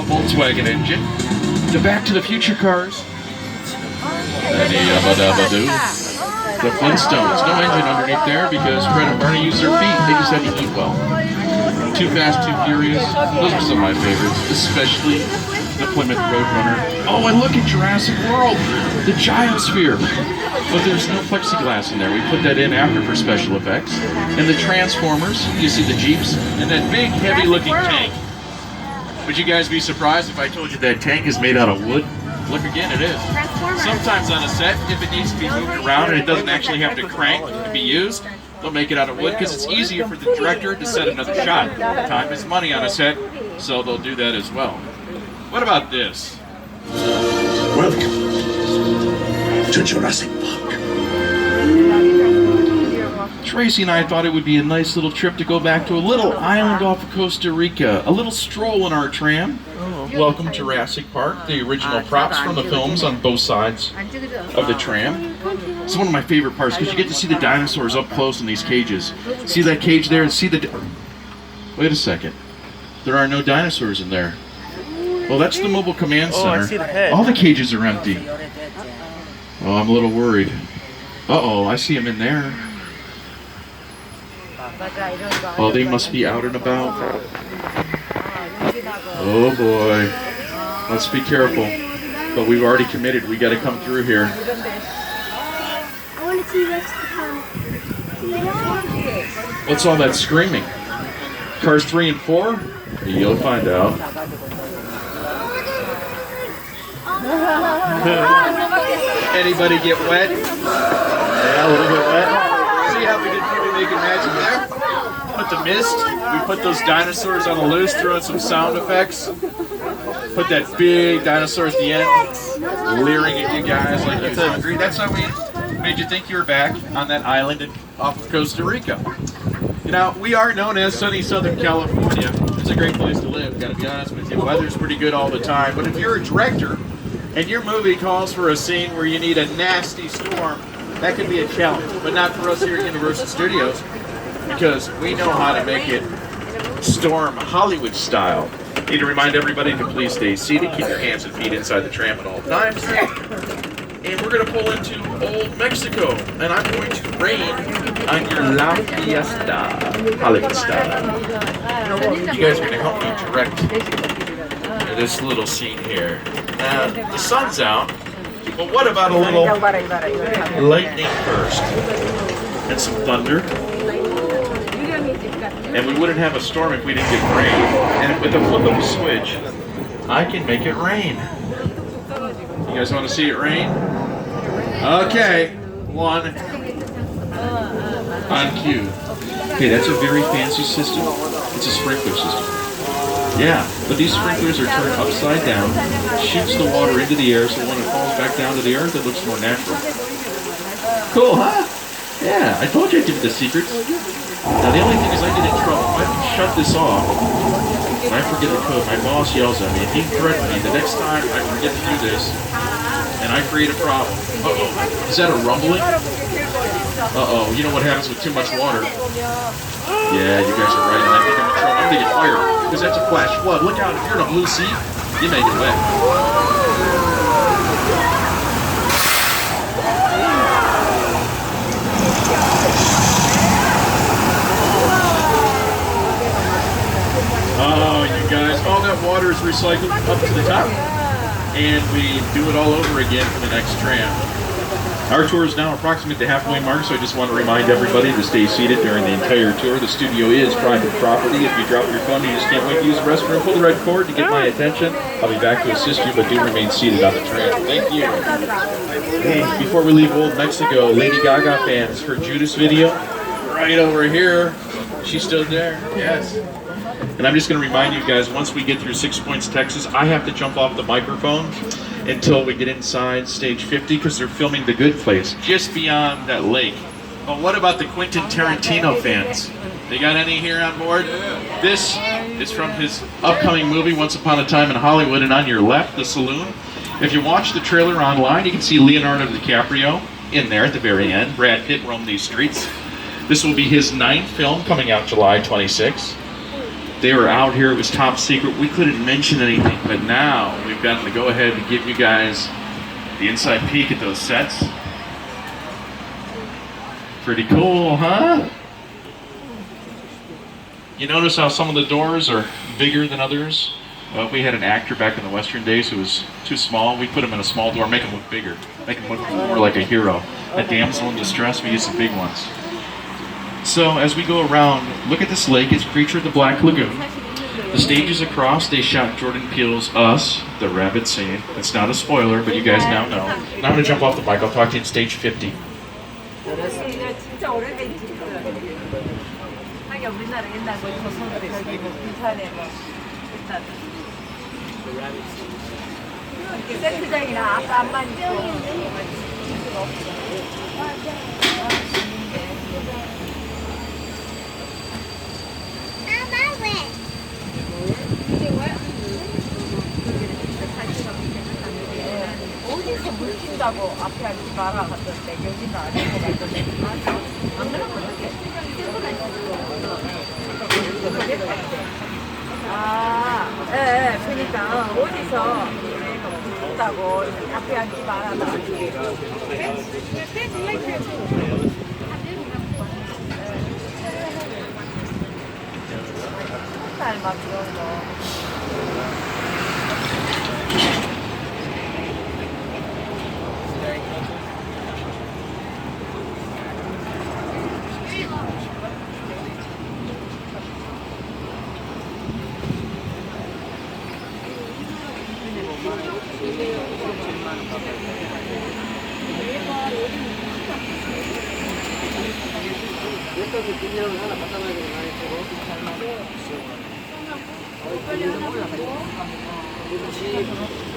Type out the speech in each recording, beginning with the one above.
Volkswagen engine. The Back to the Future cars. And the Flintstones. No engine underneath there because Fred and Barney used their feet. They just had to eat well. Too Fast, Too Furious. Those are some of my favorites, especially the Plymouth Roadrunner. Oh, and look at Jurassic World, the Gyrossphere. But there's no plexiglass in there. We put that in after for special effects. And the Transformers, you see the Jeeps, and that big, heavy-looking tank. Would you guys be surprised if I told you that tank is made out of wood? Look again, it is. Sometimes on a set, if it needs to be moved around and it doesn't actually have to crank to be used, they'll make it out of wood because it's easier for the director to set another shot. Time is money on a set, so they'll do that as well. What about this? Welcome to Jurassic Park. Tracy and I thought it would be a nice little trip to go back to a little island off of Costa Rica. A little stroll in our tram. Welcome Jurassic Park, the original props from the films on both sides of the tram. It's one of my favorite parts because you get to see the dinosaurs up close in these cages. See that cage there and see the... Wait a second. There are no dinosaurs in there. Well, that's the Mobile Command Center. I see the head. All the cages are empty. Oh, I'm a little worried. Uh-oh, I see them in there. Oh, they must be out and about. Oh boy. Let's be careful. But we've already committed. We got to come through here. What's all that screaming? Cars 3 and 4? You'll find out. Anybody get wet? Yeah, a little bit wet. See how we did movie making magic there? Put the mist. We put those dinosaurs on the loose, threw in some sound effects. Put that big dinosaur at the end, leering at you guys like you're hungry. That's how we made you think you were back on that island off of Costa Rica. You know, we are known as sunny Southern California. It's a great place to live, gotta be honest with you. Weather's pretty good all the time. But if you're a director and your movie calls for a scene where you need a nasty storm, that can be a challenge. But not for us here at Universal Studios, because we know how to make it storm Hollywood style. Need to remind everybody to please stay seated, keep your hands and feet inside the tram at all times. And we're going to pull into Old Mexico, and I'm going to rain on your La Fiesta, Hollywood style. You guys are going to help me direct this little scene here. Now, the sun's out, but what about a little lightning burst and some thunder? And we wouldn't have a storm if we didn't get rain. And with the flip of a switch, I can make it rain. You guys want to see it rain? Okay, one on cue. Okay, that's a very fancy system. It's a sprinkler system. Yeah, but these sprinklers are turned upside down, shoots the water into the air, so when it falls back down to the earth, it looks more natural. Cool, huh? Yeah, I told you I'd give you the secrets. Now the only thing is I get in trouble. If I can shut this off, when I forget the code, my boss yells at me, and he threatens me the next time I forget to do this, and I create a problem. Uh-oh, is that a rumbling? Uh-oh, you know what happens with too much water? Yeah, you guys are right, and I think I'm in trouble. I'm gonna get fired, because that's a flash flood. Look out, if you're in a blue sea, you may get wet. Oh, you guys, all that water is recycled up to the top, and we do it all over again for the next tram. Our tour is now approximately the halfway mark, so I just want to remind everybody to stay seated during the entire tour. The studio is private property. If you drop your phone, you just can't wait to use the restroom, pull the red cord to get my attention. I'll be back to assist you, but do remain seated on the tram. Thank you. Hey, before we leave Old Mexico, Lady Gaga fans, her Judas video, right over here. She's still there? Yes. And I'm just going to remind you guys, once we get through 6 Points, Texas, I have to jump off the microphone until we get inside stage 50 because they're filming The Good Place just beyond that lake. But what about the Quentin Tarantino fans? They got any here on board? This is from his upcoming movie, Once Upon a Time in Hollywood, and on your left, The Saloon. If you watch the trailer online, you can see Leonardo DiCaprio in there at the very end. Brad Pitt roamed these streets. This will be his 9th film coming out July 26th. They were out here, it was top secret, we couldn't mention anything, but now we've gotten to go ahead and give you guys the inside peek at those sets. Pretty cool, huh? You notice how some of the doors are bigger than others? Well, if we had an actor back in the Western days who was too small, we put him in a small door, make him look bigger, make him look more like a hero. A damsel in distress, we use some big ones. So as we go around, look at this lake, it's Creature of the Black Lagoon. The stages across, they shot Jordan Peele's Us, the rabbit scene. It's not a spoiler, but you guys now know. Now I'm gonna jump off the mic, I'll talk to you in stage 50. 어디서 물 튄다고 앞에 앉지 마라 하던데 여기는 아닌 것 같던데 안 그런 거 같아. 아, 예, 그러니까 어디서 물 튄다고 앞에 앉지 마라 쌀 막 그런 거.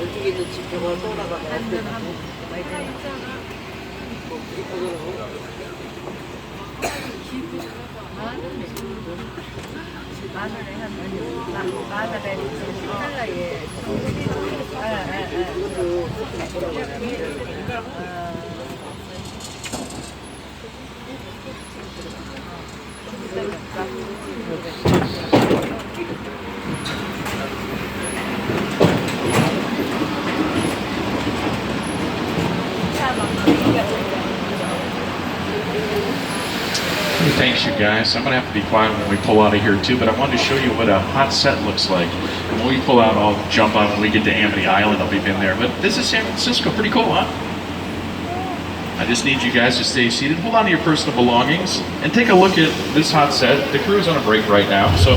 왼쪽에 있는 집 벽을 떠나가 마늘에 10달러에 Thanks, you guys. I'm going to have to be quiet when we pull out of here, too, but I wanted to show you what a hot set looks like. And when we pull out, I'll jump on when we get to Amity Island. I'll be in there. But this is San Francisco. Pretty cool, huh? I just need you guys to stay seated. Hold on to your personal belongings and take a look at this hot set. The crew's on a break right now, so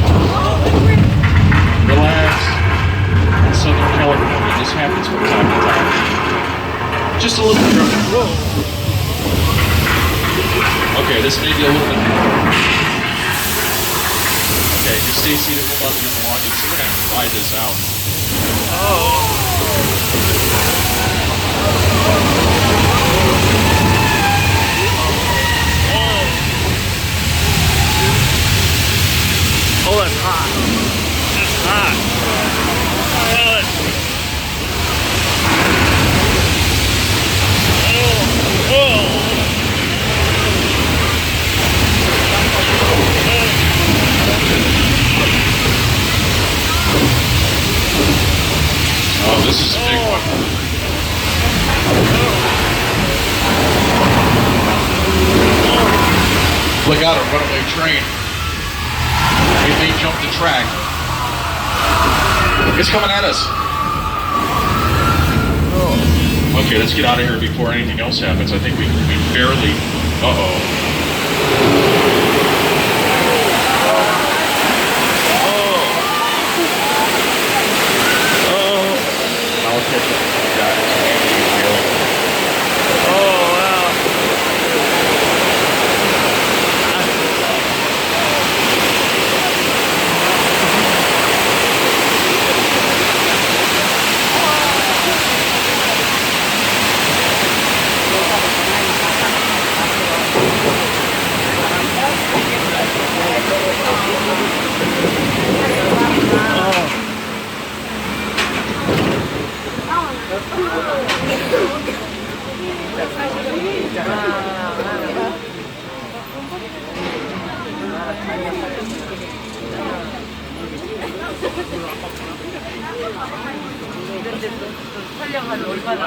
relax. In Southern California, this happens from time to time. Just a little bit. Whoa. Okay, this may be a little bit. Okay, just stay seated. Hold on to your belongings. We're gonna have to ride this out. Oh, that's hot. That's hot. Feel it. Oh. Oh, this is a big one. Look out, a runaway train. It may jump the track. It's coming at us. Okay, let's get out of here before anything else happens. I think we barely... Uh-oh. I'll catch up with you guys. Oh, wow. 이런데 또 촬영하면 얼마나.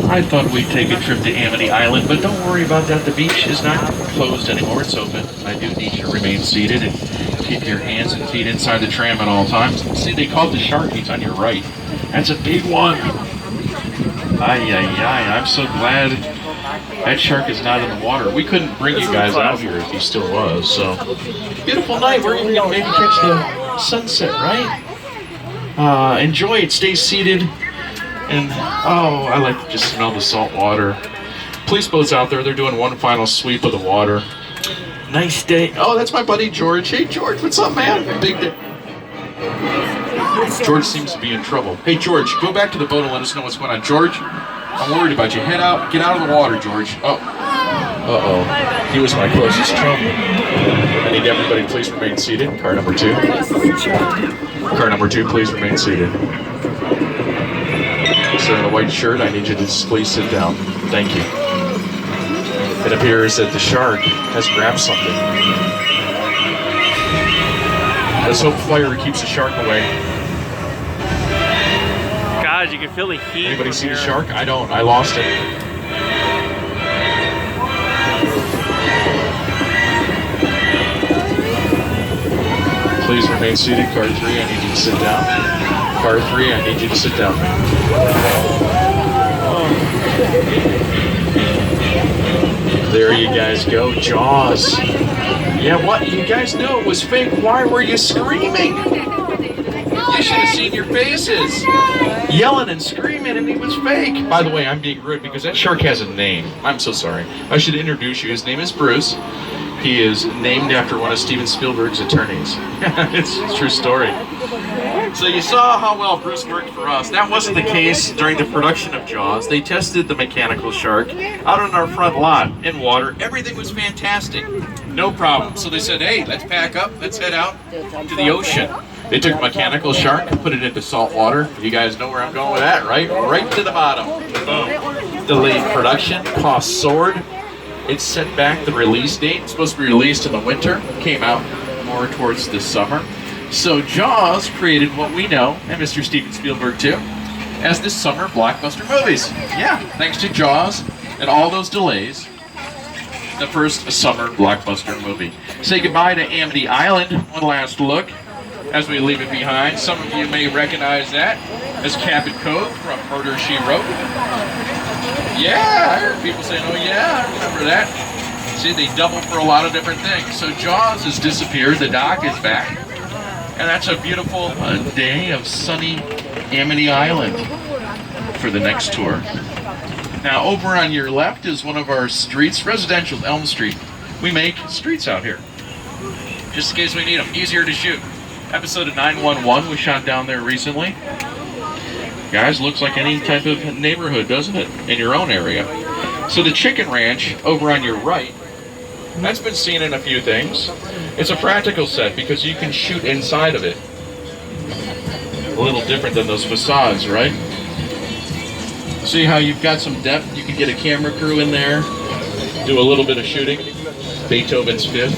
I thought we'd take a trip to Amity Island, but don't worry about that. The beach is not closed anymore. It's open. I do need you to remain seated and keep your hands and feet inside the tram at all times. See, they caught the shark. He's on your right. That's a big one. Ay, ay, ay. I'm so glad that shark is not in the water. We couldn't bring you guys out here if he still was, so. Beautiful night. We're even going to maybe catch the sunset, right? Enjoy it. Stay seated. And, oh, I like to just smell the salt water. Police boats out there, they're doing one final sweep of the water. Nice day. Oh, that's my buddy George. Hey, George, what's up, man? Big day. George seems to be in trouble. Hey, George, go back to the boat and let us know what's going on. George, I'm worried about you. Head out. Get out of the water, George. Oh. Uh-oh. He was my closest chum. I need everybody, please remain seated. Car number 2. Car number 2, please remain seated. Sir in a white shirt, I need you to just please sit down. Thank you. It appears that the shark has grabbed something. Let's hope fire keeps the shark away. God, you can feel the heat. Anybody from see the here. shark? I don't. I lost it. Please remain seated. Car 3, I need you to sit down. Car 3, I need you to sit down. There you guys go. Jaws. Yeah, what? You guys knew it was fake. Why were you screaming? You should have seen your faces. Yelling and screaming, and it was fake. By the way, I'm being rude because that shark has a name. I'm so sorry. I should introduce you. His name is Bruce. He is named after one of Steven Spielberg's attorneys. It's a true story. So you saw how well Bruce worked for us. That wasn't the case during the production of Jaws. They tested the mechanical shark out on our front lot in water. Everything was fantastic. No problem. So they said, hey, let's pack up. Let's head out to the ocean. They took a mechanical shark, put it into salt water. You guys know where I'm going with that, right? Right to the bottom. Boom. Delayed production. Cost soared. It set back the release date. It's supposed to be released in the winter. Came out more towards the summer. So Jaws created what we know, and Mr. Steven Spielberg too, as the summer blockbuster movies. Yeah, thanks to Jaws and all those delays, the first summer blockbuster movie. Say goodbye to Amity Island. One last look as we leave it behind. Some of you may recognize that as Cabin Cove from Murder, She Wrote. Yeah, I heard people saying, oh yeah, I remember that. See, they double for a lot of different things. So Jaws has disappeared, the dock is back. And that's a beautiful day of sunny Amity Island for the next tour. Now, over on your left is one of our streets, residential Elm Street. We make streets out here, just in case we need them. Easier to shoot. Episode of 911 was shot down there recently. Guys, looks like any type of neighborhood, doesn't it? In your own area. So the Chicken Ranch over on your right, that's been seen in a few things. It's a practical set because you can shoot inside of it. A little different than those facades, right? See how you've got some depth? You can get a camera crew in there, do a little bit of shooting. Beethoven's Fifth.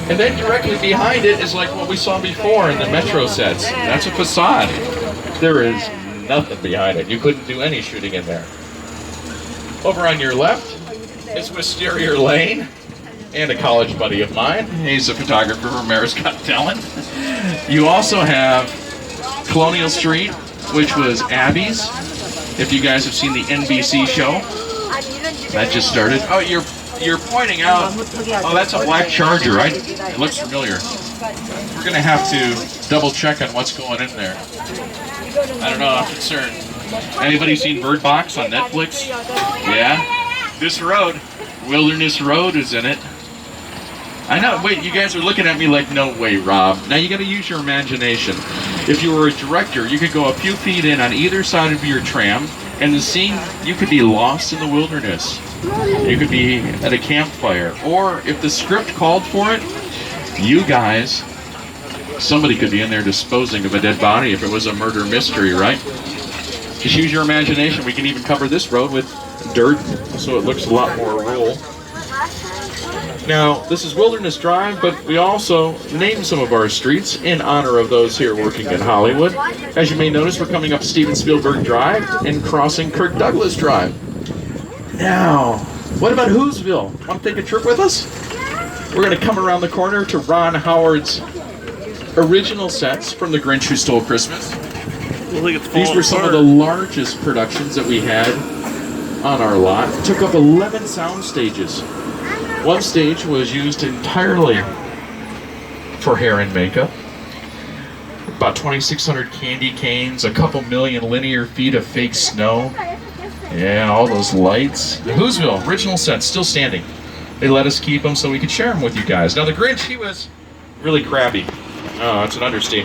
And then directly behind it is like what we saw before in the Metro sets. That's a facade. There is nothing behind it. You couldn't do any shooting in there. Over on your left is Wisteria Lane. And a college buddy of mine. He's a photographer from America's Got Talent. You also have Colonial Street, which was Abby's. If you guys have seen the NBC show, that just started. Oh, you're pointing out. Oh, that's a black Charger, right? It looks familiar. We're gonna have to double check on what's going in there. I don't know. I'm concerned. Anybody seen Bird Box on Netflix? Yeah. This road, Wilderness Road, is in it. I know, wait, you guys are looking at me like, no way, Rob. Now you gotta use your imagination. If you were a director, you could go a few feet in on either side of your tram, And the scene, you could be lost in the wilderness. You could be at a campfire. Or if the script called for it, you guys, somebody could be in there disposing of a dead body if it was a murder mystery, right? Just use your imagination. We can even cover this road with dirt so it looks a lot more rural. Now, this is Wilderness Drive, but we also named some of our streets in honor of those here working in Hollywood. As you may notice, we're coming up Steven Spielberg Drive and crossing Kirk Douglas Drive. Now, what about Whoville? Want to take a trip with us? We're going to come around the corner to Ron Howard's original sets from The Grinch Who Stole Christmas. These were some of the largest productions that we had on our lot. It took up 11 sound stages. One stage was used entirely for hair and makeup. About 2,600 candy canes, a couple million linear feet of fake snow. Yeah, all those lights. The Whoville original sets still standing. They let us keep them so we could share them with you guys. Now the Grinch, he was really crabby. Oh, that's an understatement.